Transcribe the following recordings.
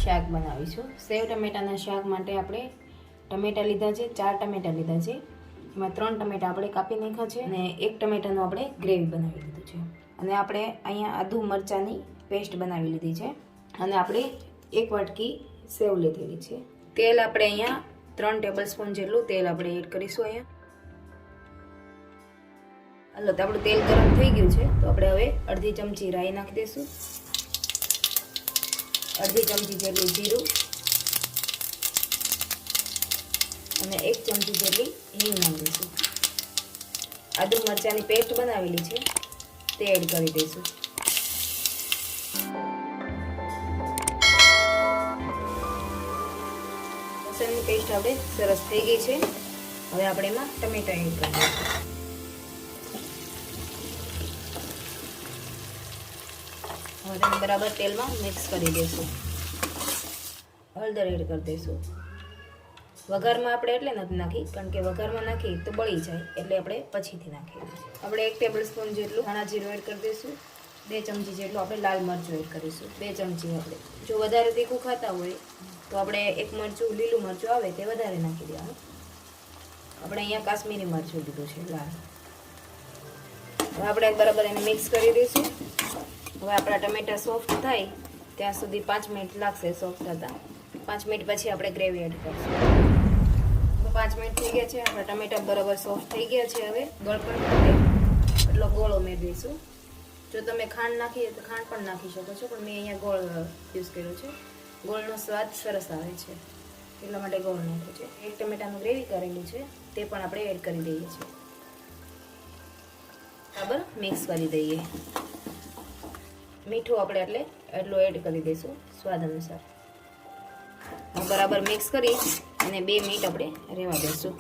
શાક બનાવીશું। સેવ ટમેટાના શાક માટે આપણે ટમેટા લીધા છે, 4 ટમેટા લીધા છે। એમાં 3 ટમેટા આપણે કાપી નાખ્યા છે અને 1 ટમેટાનું આપણે ગ્રેવી બનાવી લીધું છે। અને આપણે અહીંયા આદુ મરચાંની પેસ્ટ બનાવી લીધી છે અને આપણે 1 વાટકી સેવ લીધેલી છે। તેલ આપણે અહીંયા 3 ટેબલસ્પૂન જેટલું તેલ આપણે એડ કરીશું અહીંયા। હાલો તો આપણું તેલ ગરમ થઈ ગયું છે તો આપણે હવે અડધી ચમચી રાઈ નાખી દઈશું, અડધી ચમચી જેટલું જીરું અને 1 ચમચી જેટલી હિંગ નાખી દઈશું। આદુ મરચાંની પેસ્ટ બનાવેલી છે તે એડ કરી દઈશું। લસણની પેસ્ટ આપણે સરસ થઈ ગઈ છે। હવે આપણે એમાં ટમેટા એડ કરી દઈશું। હવે તેને બરાબર તેલમાં મિક્સ કરી દઈશું। હળદર એડ કરી દઈશું। વઘારમાં આપણે એટલે નથી નાખી કારણ કે વઘારમાં નાખી તો બળી જાય એટલે આપણે પછીથી નાખીએ છીએ। આપણે 1 ટેબલસ્પૂન જેટલું ધાણા જીરું એડ કરી દઈશું। 2 ચમચી જેટલું આપણે લાલ મરચું એડ કરીશું। 2 ચમચી આપણે જો વધારે તીખું ખાતા હોય તો આપણે 1 મરચું લીલું મરચું આવે તે વધારે નાખી દેવાનું। આપણે અહીંયા કાશ્મીરી મરચું લીધું છે લાલ। હવે આપણે બરાબર એને મિક્સ કરી દઈશું। હવે આપણા ટમેટા સોફ્ટ થાય ત્યાં સુધી 5 મિનિટ લાગશે સોફ્ટ થતા। 5 મિનિટ પછી આપણે ગ્રેવી એડ કરીશું। 5 મિનિટ થઈ ગયા છે, આપણા ટમેટા બરાબર સોફ્ટ થઈ ગયા છે। હવે ગળપણ માટે એટલો ગોળ ઉમેરી દઈશું। જો તમે ખાંડ નાખીએ તો ખાંડ પણ નાખી શકો છો, પણ મેં અહીંયા ગોળ યુઝ કર્યો છે। ગોળનો સ્વાદ સરસ આવે છે એટલા માટે ગોળ નાખ્યો છે। 1 ટમેટાનું ગ્રેવી કરેલું છે તે પણ આપણે એડ કરી દઈએ છીએ। બરાબર મિક્સ કરી દઈએ। મીઠું આપણે એટલું એડ કરી દઈશું સ્વાદ અનુસાર। બરાબર મિક્સ કરી અને 2 મિનિટ આપણે રહેવા દઈશું।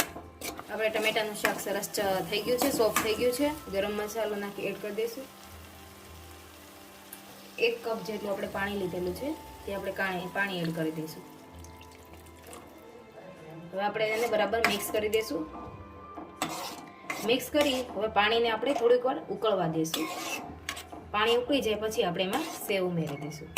આપણે ટમેટાનું શાક સરસ થઈ ગયું છે, સોફ્ટ થઈ ગયું છે। ગરમ મસાલો નાખી એડ કરી દઈશું। 1 કપ જેટલું આપણે પાણી લીધેલું છે તે આપણે પાણી એડ કરી દઈશું। હવે આપણે એને બરાબર મિક્સ કરી દઈશું। મિક્સ કરી હવે પાણીને આપણે થોડીક વાર ઉકળવા દઈશું। પાણી ઉકળી જાય પછી આપણે એમાં સેવ ઉમેરી દઈશું।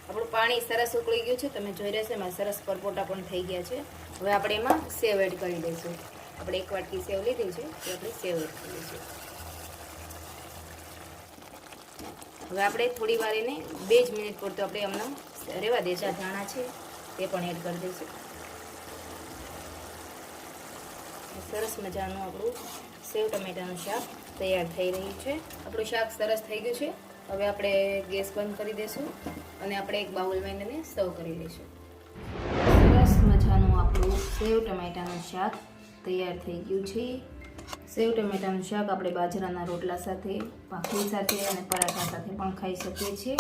આપણું પાણી સરસ ઉકળી ગયું છે, તમે જોઈ રહેશો એમાં સરસ પરપોટા પણ થઈ ગયા છે। હવે આપણે એમાં સેવ એડ કરી દઈશું। આપણે 1 વાટકી સેવ લીધી છે તો આપણે સેવ એડ કરી દઈશું। હવે આપણે થોડી વાર એને 2 જ મિનિટ પૂરતું આપણે હમણાં રહેવા દઈશું। ધાણા છે તે પણ એડ કરી દઈશું। સરસ મજાનું આપણું સેવ ટમેટાનું શાક તૈયાર થઈ રહ્યું છે। આપણું શાક સરસ થઈ ગયું છે। હવે આપણે ગેસ બંધ કરી દઈશું અને આપણે એક બાઉલમાં એને સર્વ કરી લઈશું। સરસ મજાનું આપણું સેવ ટમેટાનું શાક તૈયાર થઈ ગયું છે। સેવ ટમેટાનું શાક આપણે બાજરાના રોટલા સાથે, ભાખરી સાથે અને પરાઠા સાથે પણ ખાઈ શકીએ છીએ।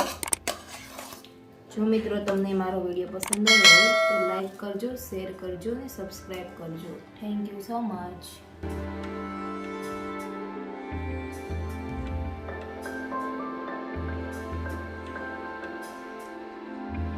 જો મિત્રો તમને મારો વિડીયો પસંદ આવ્યો હોય તો લાઈક કરજો, શેર કરજો અને સબસ્ક્રાઈબ કરજો। Thank you so much.